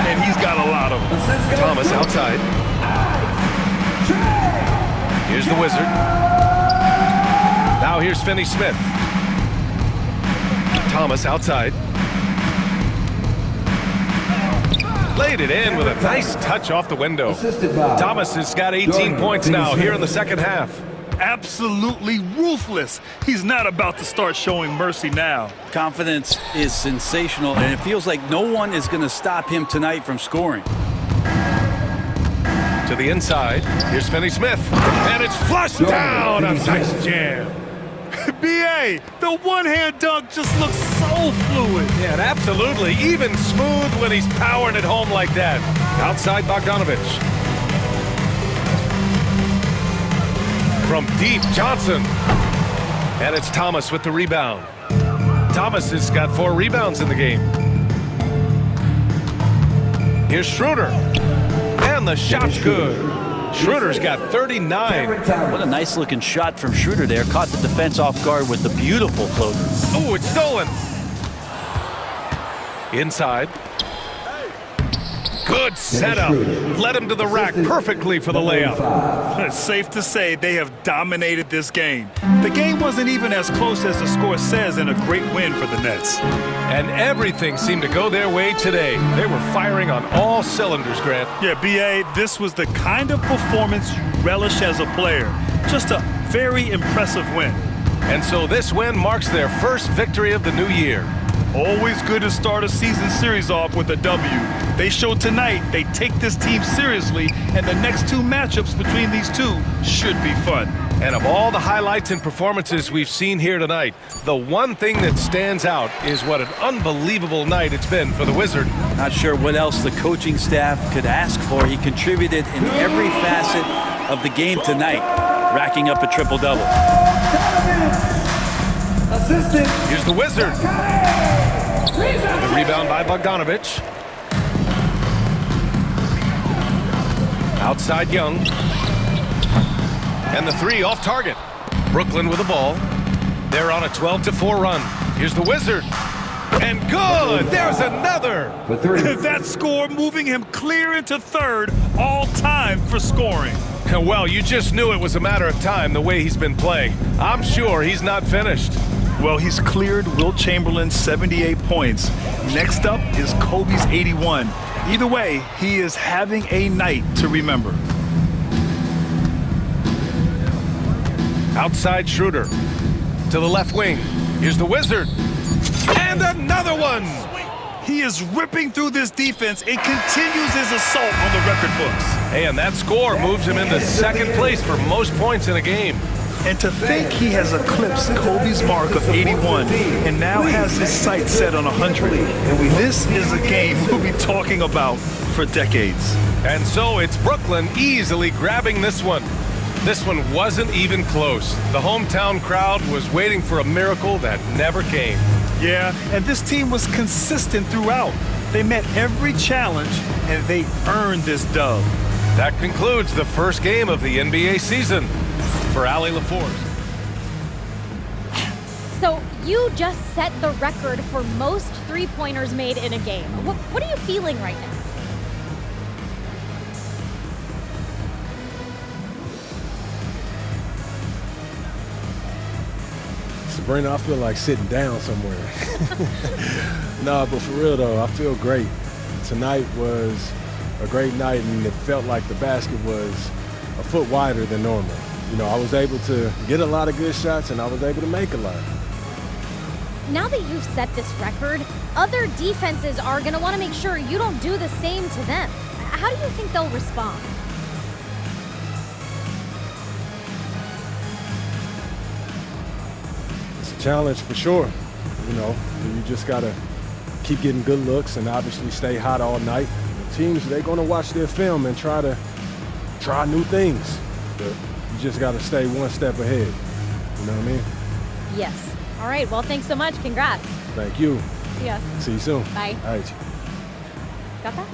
and he's got a lot of them. Thomas outside. Here's the Wizard. Now here's Finney-Smith. Thomas outside. Laid it in with a nice touch off the window. Thomas has got 18 points now here in the second half. Absolutely ruthless. He's not about to start showing mercy now. Confidence is sensational, and it feels like no one is going to stop him tonight from scoring. To the inside, here's Finney-Smith, and it's flushed down. A nice jam. B.A., the one-hand dunk just looks so fluid. Yeah, and absolutely even smooth when he's powering it home like that. Outside Bogdanovich. From deep, Johnson. And it's Thomas with the rebound. Thomas has got 4 rebounds in the game. Here's Schroeder. And the shot's good. Schroeder's got 39. What a nice looking shot from Schroeder there. Caught the defense off guard with the beautiful floater. Oh, it's stolen. Inside. Good setup. Led him to the rack perfectly for the layup. It's safe to say they have dominated this game. The game wasn't even as close as the score says, and a great win for the Nets. And everything seemed to go their way today. They were firing on all cylinders, Grant. Yeah, B.A., this was the kind of performance you relish as a player. Just a very impressive win. And so this win marks their first victory of the new year. Always good to start a season series off with a W. They showed tonight they take this team seriously, and the next 2 matchups between these two should be fun. And of all the highlights and performances we've seen here tonight, the one thing that stands out is what an unbelievable night it's been for the Wizard. Not sure what else the coaching staff could ask for. He contributed in every facet of the game tonight, racking up a triple-double. Here's the Wizard. The rebound by Bogdanovich. Outside Young. And the 3 off target. Brooklyn with the ball. They're on a 12-4 run. Here's the Wizard. And good! There's another! That score moving him clear into third all-time for scoring. Well, you just knew it was a matter of time the way he's been playing. I'm sure he's not finished. Well, he's cleared Wilt Chamberlain's 78 points. Next up is Kobe's 81. Either way, he is having a night to remember. Outside Schroeder. To the left wing. Here's the Wizard. And another one! He is ripping through this defense and continues his assault on the record books. Hey, and that score moves him into second place for most points in a game. And to think he has eclipsed Kobe's mark of 81 and now has his sights set on 100. This is a game we'll be talking about for decades. And so it's Brooklyn easily grabbing this one. This one wasn't even close. The hometown crowd was waiting for a miracle that never came. Yeah, and this team was consistent throughout. They met every challenge, and they earned this dub. That concludes the first game of the NBA season. For Allie LaForce. So you just set the record for most three-pointers made in a game. What are you feeling right now? Sabrina, I feel like sitting down somewhere. No, but for real though, I feel great. Tonight was a great night, and it felt like the basket was a foot wider than normal. You know, I was able to get a lot of good shots, and I was able to make a lot. Now that you've set this record, other defenses are going to want to make sure you don't do the same to them. How do you think they'll respond? It's a challenge for sure. You know, you just got to keep getting good looks and obviously stay hot all night. The teams, they're going to watch their film and try new things. But you just got to stay one step ahead. You know what I mean? Yes. All right. Well, thanks so much. Congrats. Thank you. See ya. See you soon. Bye. All right. Got that?